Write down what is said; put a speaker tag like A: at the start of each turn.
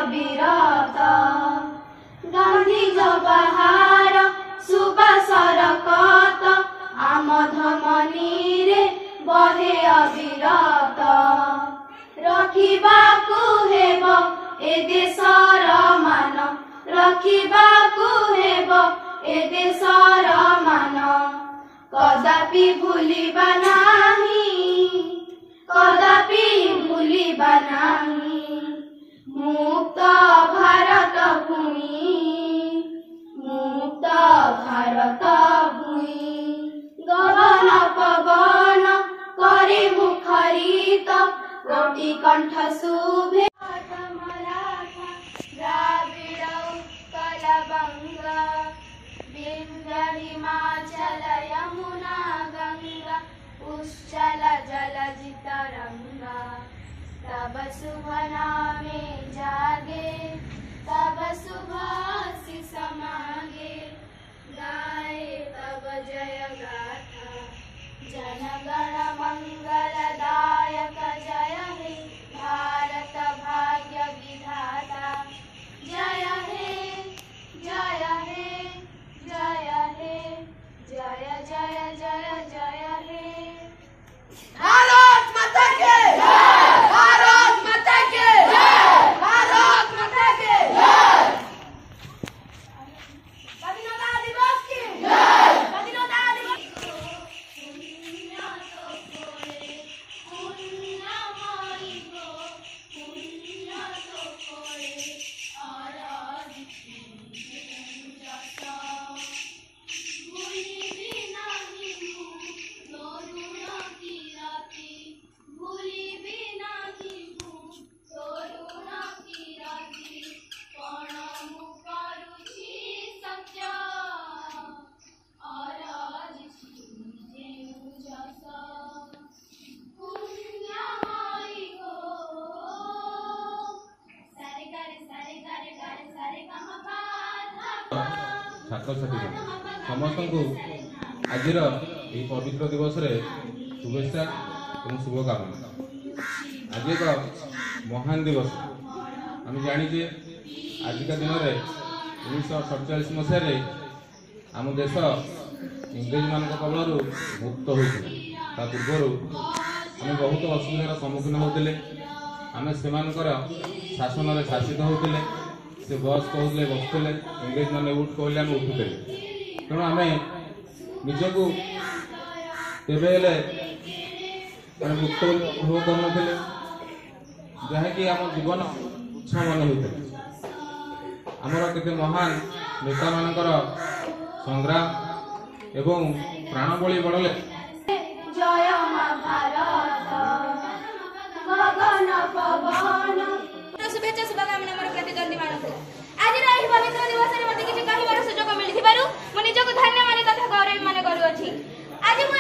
A: अविरत गांधी जवाहर सुबासर कत आम धमनी रे बहे अविरत रखिबाकु हेब ए देशर मान रखिबाकु हेब ए देशर मान कदापि भूलिबा नाही कदापि भूलिबा नाही मुक्त भारत भूमि मुक्त भारत भूमि गगन पवन करे मुखरित कोटि कंठ शुभे द्राविड उत्कल बंगा विंध्य हिमाचल यमुना गंगा उच्चल जलधि तरंगा तब शुभ नामे जागे तब शुभ आशीष मांगे गाए तब जय गाथा जन गण मंगलदायक जय हे भारत भाग्य विधाता जय हे जय हे जय हे जय जय जय जय हे भारत माता के जय भारत माता के जय भारत माता के जय स्वाधीनता दिवस की जय स्वाधीनता दिवस
B: छात्र छात्री समस्त को आज पवित्र दिवस रे शुभेच्छा और शुभकामना। आज एक महान दिवस आम जाचे आजिका दिन में 1947 मसीह आम देश इंग्रेज मान कबल मुक्त होता पूर्वर आम बहुत असुविधार सम्मुखीन होते आम से शासन में शासित होते से बस कहते बसुले इंग्रेज मैंने उठ कहले आम उठुले तेणु आम निजक मैंने मुक्त अनुभव कर जहाँकि आम जीवन उच्छ मन होता आमर केते महान नेता मानकर संग्राम एवं प्राणबली बढ़ले
A: जय भारत गगन पवन
C: शुभेच्छा शुभकामना मोर प्रतिद्वंदी मानक आज रही पवित्र दिवस रे मते किछि कहिबार सुजोग मिलिथिबारु मु निजको धन्य माने तथा गौरव माने करू अछि आज मु